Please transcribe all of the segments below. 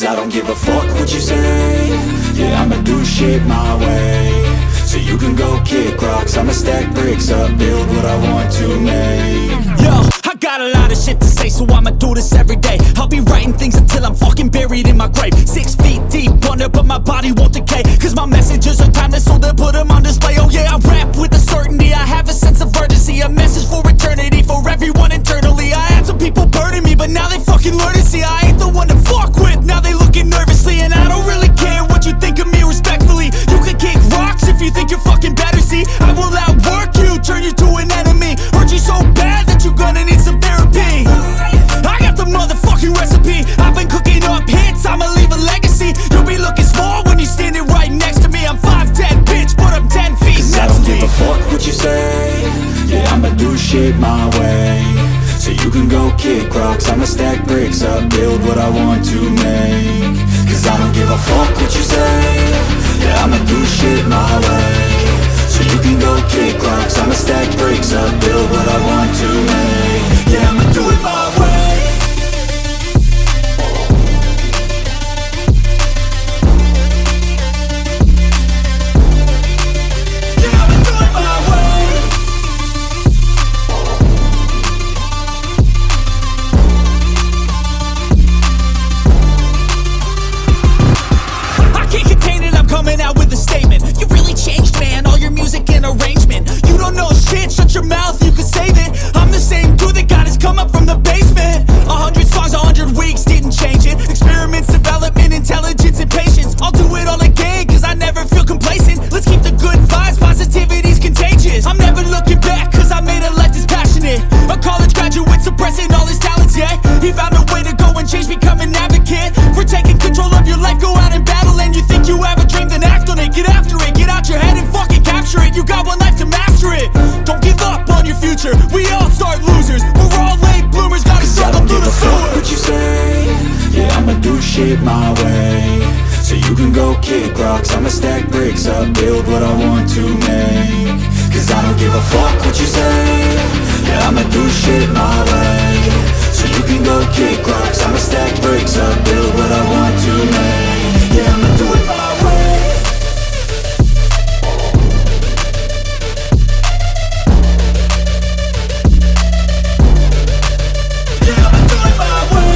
Cause I don't give a fuck what you say. Yeah, I'ma do shit my way. So you can go kick rocks, I'ma stack bricks up, build what I want to make. Yo, I got a lot of shit to say, so I'ma do this every day. I'll be writing things until I'm fucking buried in my grave. 6 feet deep under, but my body won't decay. Cause my messages are timeless, so they'll put them on display. Oh yeah, I rap with a certainty, I have a sense of urgency. A message for eternity, for everyone internally. I had some people burning me, but now they fucking learn to see I ain't the one to fuck with, now they looking nervously. And I don't really care what you think of me respectfully. You can kick rocks if you think you're fucking better, see I will outwork you, turn you to an enemy. Hurt you so bad that you're gonna need some therapy. I got the motherfucking recipe, I've been cooking up hits, I'ma leave a legacy. You'll be looking small when you're standing right next to me. I'm 5'10", bitch, but I'm 10 feet Cause next I don't to me. give a fuck what you say. Yeah, I'ma do shit my way. So you can go kick rocks, I'ma stack bricks up, build what I want to make. Cause I don't give a fuck what you say. Yeah, I'ma do shit my way. So you can go kick rocks, I'ma stack bricks up, build what I want to make. Yeah, I'ma do it my way. Yeah, I'ma do it my way. I can't contain it, I'm coming out with a statement. You really changed, man, all your music and arrangement. You don't know shit, shut your mouth, you can save it. I'm the same dude that got his come up from the basement. 100 songs, 100 weeks, didn't change it. Experiments, development, intelligence, and patience. I'll do it all again, cause I never feel complacent. Let's keep the good vibes, positivity's contagious. I'm never looking back, cause I made a life that's passionate. A college graduate suppressing all his talents, yeah. He found a way to go and change, become an advocate for taking control of your life, go out and battle. And you think you have a dream, then act on it. Get after it, get out your head and fucking capture it. You got one life to master it. Don't give up on your future, we all start losers. We're all late bloomers, gotta Cause I struggle don't through give the a fuck sewer. what you say. Yeah, I'ma do shit my way. So you can go kick rocks, I'ma stack bricks up, build what I want to make. Cause I don't give a fuck what you say. Yeah, I'ma do shit my way. So you can go kick rocks, I'ma stack bricks up, build what I want to make. Yeah, I'ma do it my way. Yeah, I'ma do it my way.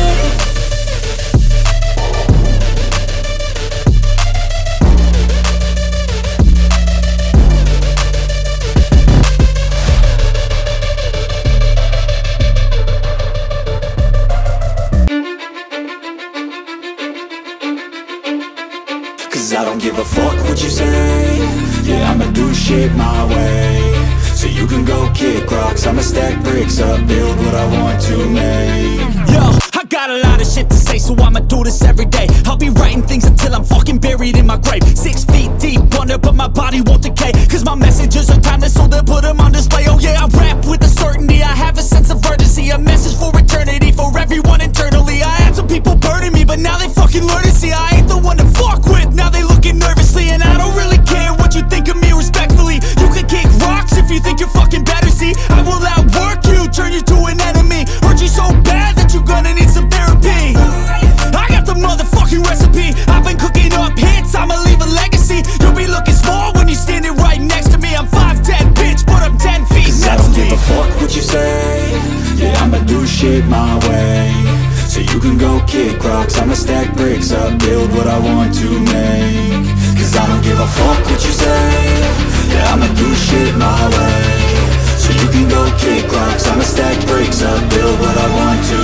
Cause I don't give a fuck what you say. Yeah, I'ma do shit my way. So you can go kick rocks, I'ma stack bricks up, build what I want to make. Yo, I got a lot of shit to say, so I'ma do this every day. I'll be writing things until I'm fucking buried in my grave. 6 feet deep under, but my body won't decay. Cause my messages are timeless, so they'll put them on display. Oh yeah, I rap with a certainty, I have a sense of urgency. A message for eternity, for everyone internally. I had some people burning me, but now they fucking learn to see I ain't the one to fuck with, now they looking nervously. And I don't really care what you think of me respectfully. You can kick rocks if you think you're fucking better, see I will outwork you, turn you to an enemy. Hurt you so bad that you're gonna need some therapy. I got the motherfucking recipe, I've been cooking up hits, I'ma leave a legacy. You'll be looking small when you're standing right next to me. I'm 5'10", bitch, but I'm 10 feet Cause I next don't to give me. a fuck what you say. Yeah, I'ma do shit my way. So you can go kick rocks, I'ma stack bricks up, build what I want to make. Cause I don't give a fuck what you say. Yeah, I'ma do shit my way. So you can go kick rocks, I'ma stack bricks up, build what I want to